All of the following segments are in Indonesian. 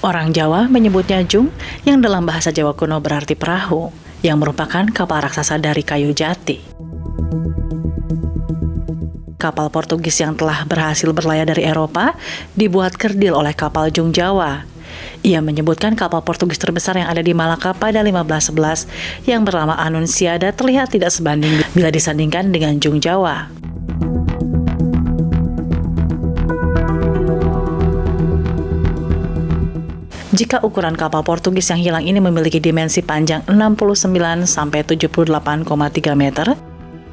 Orang Jawa menyebutnya jung, yang dalam bahasa Jawa kuno berarti perahu, yang merupakan kapal raksasa dari kayu jati. Kapal Portugis yang telah berhasil berlayar dari Eropa dibuat kerdil oleh kapal Jung Jawa. Ia menyebutkan kapal Portugis terbesar yang ada di Malaka pada 1511 yang bernama Anunciada terlihat tidak sebanding bila disandingkan dengan Jung Jawa. Jika ukuran kapal Portugis yang hilang ini memiliki dimensi panjang 69 sampai 78,3 meter,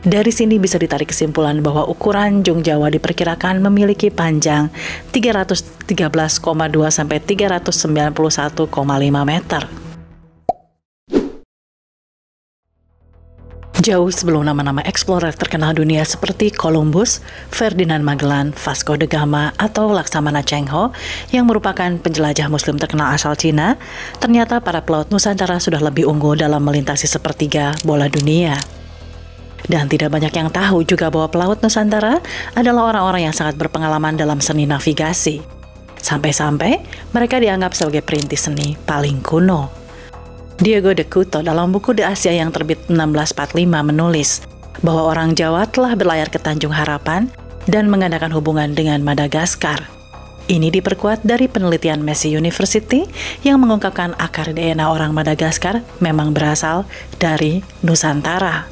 dari sini bisa ditarik kesimpulan bahwa ukuran Jung Jawa diperkirakan memiliki panjang 313,2 sampai 391,5 meter. Jauh sebelum nama-nama eksplorer terkenal dunia seperti Columbus, Ferdinand Magellan, Vasco da Gama, atau Laksamana Cheng Ho yang merupakan penjelajah muslim terkenal asal Cina, ternyata para pelaut Nusantara sudah lebih unggul dalam melintasi sepertiga bola dunia. Dan tidak banyak yang tahu juga bahwa pelaut Nusantara adalah orang-orang yang sangat berpengalaman dalam seni navigasi. Sampai-sampai mereka dianggap sebagai perintis seni paling kuno. Diego de Couto dalam buku The Asia yang terbit 1645 menulis bahwa orang Jawa telah berlayar ke Tanjung Harapan dan mengadakan hubungan dengan Madagaskar. Ini diperkuat dari penelitian Massey University yang mengungkapkan akar DNA orang Madagaskar memang berasal dari Nusantara.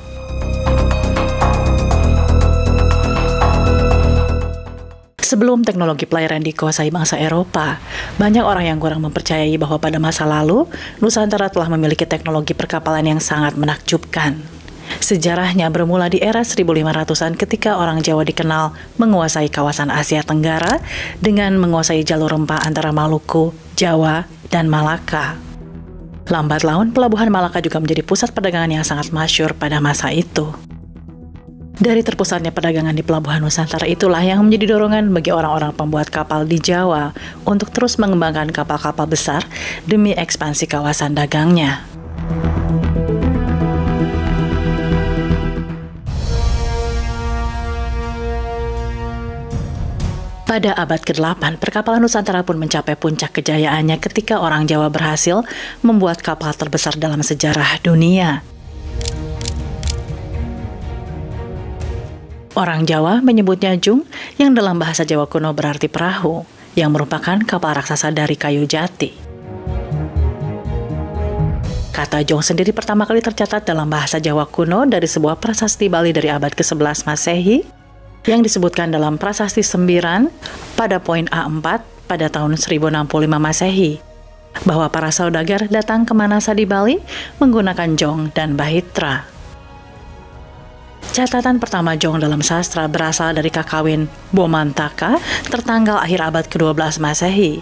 Sebelum teknologi pelayaran dikuasai bangsa Eropa, banyak orang yang kurang mempercayai bahwa pada masa lalu, Nusantara telah memiliki teknologi perkapalan yang sangat menakjubkan. Sejarahnya bermula di era 1500-an ketika orang Jawa dikenal menguasai kawasan Asia Tenggara dengan menguasai jalur rempah antara Maluku, Jawa, dan Malaka. Lambat laun, pelabuhan Malaka juga menjadi pusat perdagangan yang sangat masyhur pada masa itu. Dari terpusatnya perdagangan di pelabuhan Nusantara itulah yang menjadi dorongan bagi orang-orang pembuat kapal di Jawa untuk terus mengembangkan kapal-kapal besar demi ekspansi kawasan dagangnya. Pada abad ke-8, perkapalan Nusantara pun mencapai puncak kejayaannya ketika orang Jawa berhasil membuat kapal terbesar dalam sejarah dunia. Orang Jawa menyebutnya jung, yang dalam bahasa Jawa kuno berarti perahu, yang merupakan kapal raksasa dari kayu jati. Kata jong sendiri pertama kali tercatat dalam bahasa Jawa kuno dari sebuah prasasti Bali dari abad ke-11 Masehi, yang disebutkan dalam prasasti Sembiran pada poin A4 pada tahun 1065 Masehi, bahwa para saudagar datang ke Manasa di Bali menggunakan jong dan bahitra. Catatan pertama jong dalam sastra berasal dari kakawin Bomantaka tertanggal akhir abad ke-12 Masehi.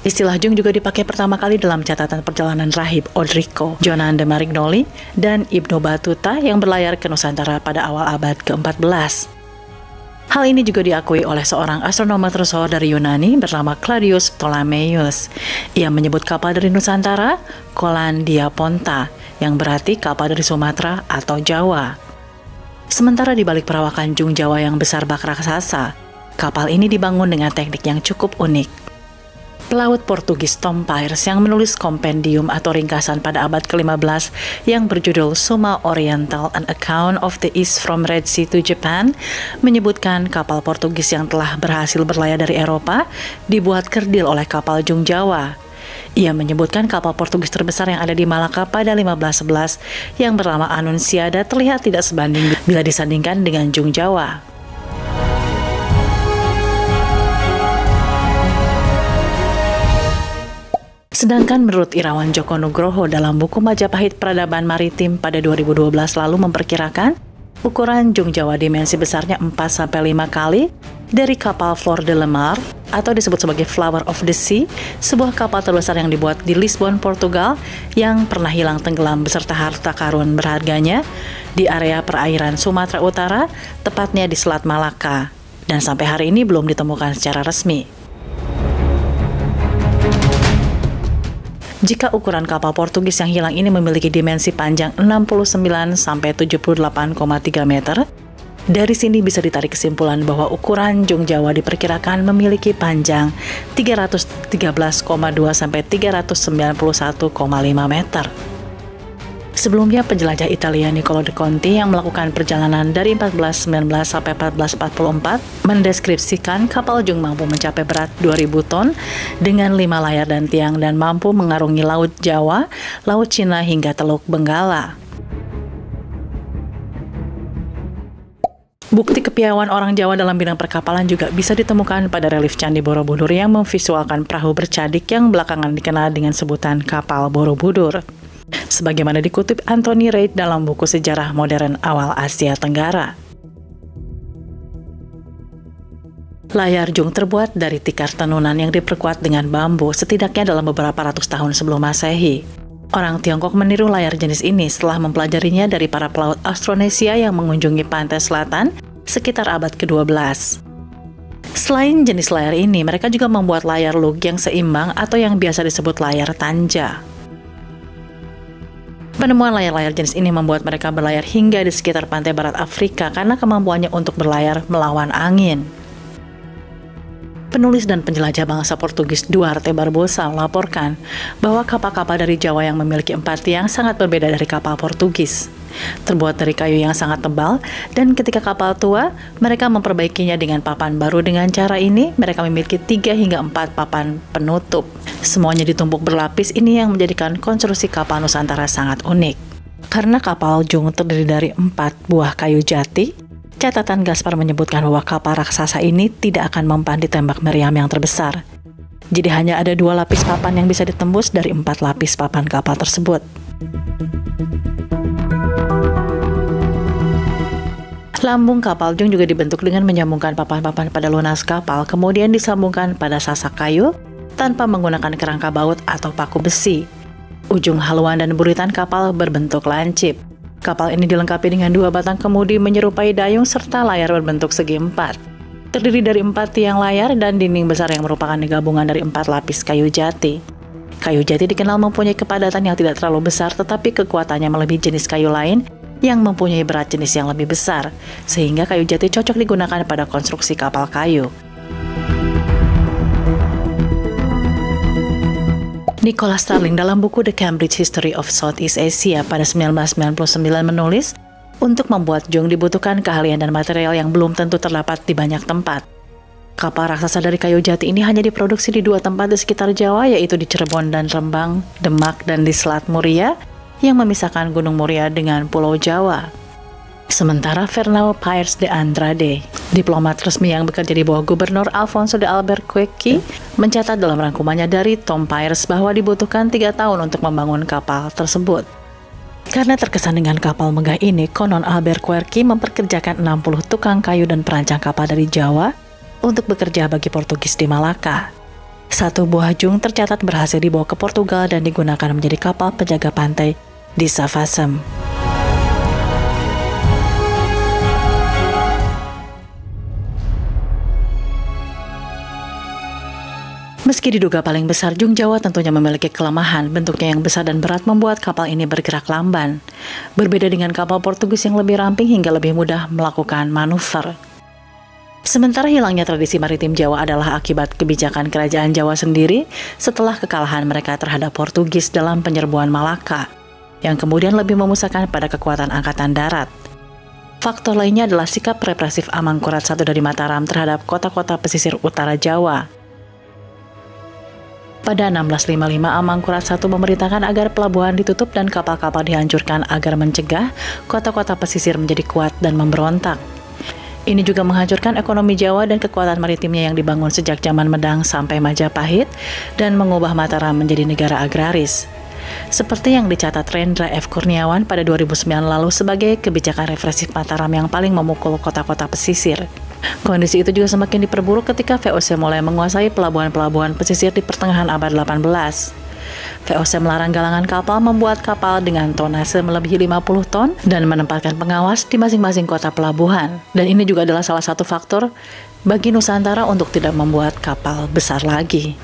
Istilah jung juga dipakai pertama kali dalam catatan perjalanan rahib Odrico, Jonan de Marignoli, dan Ibnu Battuta yang berlayar ke Nusantara pada awal abad ke-14. Hal ini juga diakui oleh seorang astronomer tersohor dari Yunani bernama Claudius Ptolemaios. Ia menyebut kapal dari Nusantara Colandia Ponta, yang berarti kapal dari Sumatera atau Jawa. Sementara di balik perawakan jung Jawa yang besar bak raksasa, kapal ini dibangun dengan teknik yang cukup unik. Pelaut Portugis Tom Pires yang menulis kompendium atau ringkasan pada abad ke-15 yang berjudul Summa Oriental, An Account of the East from Red Sea to Japan, menyebutkan kapal Portugis yang telah berhasil berlayar dari Eropa dibuat kerdil oleh kapal Jung Jawa. Ia menyebutkan kapal Portugis terbesar yang ada di Malaka pada 1511 yang bernama Anunciada terlihat tidak sebanding bila disandingkan dengan Jung Jawa. Sedangkan menurut Irawan Djoko Nugroho dalam buku Majapahit Peradaban Maritim pada 2012 lalu memperkirakan ukuran Jung Jawa dimensi besarnya 4-5 kali dari kapal Flor de la Mar atau disebut sebagai Flower of the Sea, sebuah kapal terbesar yang dibuat di Lisbon, Portugal yang pernah hilang tenggelam beserta harta karun berharganya di area perairan Sumatera Utara, tepatnya di Selat Malaka, dan sampai hari ini belum ditemukan secara resmi. Jika ukuran kapal Portugis yang hilang ini memiliki dimensi panjang 69 sampai 78,3 meter, Dari sini bisa ditarik kesimpulan bahwa ukuran Jung Jawa diperkirakan memiliki panjang 313,2 sampai 391,5 meter. Sebelumnya, penjelajah Italia Niccolo de Conti yang melakukan perjalanan dari 1419 sampai 1444 mendeskripsikan kapal Jung mampu mencapai berat 2000 ton dengan 5 layar dan tiang dan mampu mengarungi Laut Jawa, Laut Cina hingga Teluk Benggala. Bukti kepiawaian orang Jawa dalam bidang perkapalan juga bisa ditemukan pada relief Candi Borobudur yang memvisualkan perahu bercadik yang belakangan dikenal dengan sebutan kapal Borobudur. Sebagaimana dikutip Anthony Reid dalam buku Sejarah Modern Awal Asia Tenggara. Layar Jung terbuat dari tikar tenunan yang diperkuat dengan bambu setidaknya dalam beberapa ratus tahun sebelum Masehi. Orang Tiongkok meniru layar jenis ini setelah mempelajarinya dari para pelaut Austronesia yang mengunjungi pantai selatan sekitar abad ke-12. Selain jenis layar ini, mereka juga membuat layar lug yang seimbang atau yang biasa disebut layar tanja. Penemuan layar-layar jenis ini membuat mereka berlayar hingga di sekitar pantai barat Afrika karena kemampuannya untuk berlayar melawan angin. Penulis dan penjelajah bangsa Portugis Duarte Barbosa melaporkan bahwa kapal-kapal dari Jawa yang memiliki 4 tiang sangat berbeda dari kapal Portugis. Terbuat dari kayu yang sangat tebal, dan ketika kapal tua, mereka memperbaikinya dengan papan baru. Dengan cara ini, mereka memiliki 3 hingga 4 papan penutup. Semuanya ditumpuk berlapis, ini yang menjadikan konstruksi kapal Nusantara sangat unik. Karena kapal Jung terdiri dari 4 buah kayu jati, catatan Gaspar menyebutkan bahwa kapal raksasa ini tidak akan mempan ditembak meriam yang terbesar. Jadi hanya ada 2 lapis papan yang bisa ditembus dari 4 lapis papan kapal tersebut. Lambung kapal Jung juga dibentuk dengan menyambungkan papan-papan pada lunas kapal, kemudian disambungkan pada sasak kayu tanpa menggunakan kerangka baut atau paku besi. Ujung haluan dan buritan kapal berbentuk lancip. Kapal ini dilengkapi dengan 2 batang kemudi menyerupai dayung serta layar berbentuk segi 4. Terdiri dari 4 tiang layar dan dinding besar yang merupakan gabungan dari 4 lapis kayu jati. Kayu jati dikenal mempunyai kepadatan yang tidak terlalu besar, tetapi kekuatannya melebihi jenis kayu lain yang mempunyai berat jenis yang lebih besar, sehingga kayu jati cocok digunakan pada konstruksi kapal kayu. Nicholas Starling dalam buku The Cambridge History of Southeast Asia pada 1999 menulis, untuk membuat Jung dibutuhkan keahlian dan material yang belum tentu terdapat di banyak tempat. Kapal raksasa dari kayu jati ini hanya diproduksi di 2 tempat di sekitar Jawa, yaitu di Cirebon dan Rembang, Demak, dan di Selat Muria, yang memisahkan Gunung Muria dengan Pulau Jawa. Sementara Fernão Pires de Andrade, diplomat resmi yang bekerja di bawah Gubernur Alfonso de Albuquerque, mencatat dalam rangkumannya dari Tom Pires bahwa dibutuhkan 3 tahun untuk membangun kapal tersebut. Karena terkesan dengan kapal megah ini, konon Albuquerque memperkerjakan 60 tukang kayu dan perancang kapal dari Jawa untuk bekerja bagi Portugis di Malaka. 1 buah Jung tercatat berhasil dibawa ke Portugal dan digunakan menjadi kapal penjaga pantai di Savasem. Meski diduga paling besar, Jung Jawa tentunya memiliki kelemahan. Bentuknya yang besar dan berat membuat kapal ini bergerak lamban. Berbeda dengan kapal Portugis yang lebih ramping hingga lebih mudah melakukan manuver. Sementara hilangnya tradisi maritim Jawa adalah akibat kebijakan kerajaan Jawa sendiri setelah kekalahan mereka terhadap Portugis dalam penyerbuan Malaka, yang kemudian lebih memusatkan pada kekuatan angkatan darat. Faktor lainnya adalah sikap represif Amangkurat I dari Mataram terhadap kota-kota pesisir utara Jawa. Pada 1655, Amangkurat I memerintahkan agar pelabuhan ditutup dan kapal-kapal dihancurkan agar mencegah kota-kota pesisir menjadi kuat dan memberontak. Ini juga menghancurkan ekonomi Jawa dan kekuatan maritimnya yang dibangun sejak zaman Medang sampai Majapahit dan mengubah Mataram menjadi negara agraris. Seperti yang dicatat Rendra F. Kurniawan pada 2009 lalu sebagai kebijakan represif Mataram yang paling memukul kota-kota pesisir. Kondisi itu juga semakin diperburuk ketika VOC mulai menguasai pelabuhan-pelabuhan pesisir di pertengahan abad 18. VOC melarang galangan kapal membuat kapal dengan tonase melebihi 50 ton dan menempatkan pengawas di masing-masing kota pelabuhan. Dan ini juga adalah salah satu faktor bagi Nusantara untuk tidak membuat kapal besar lagi.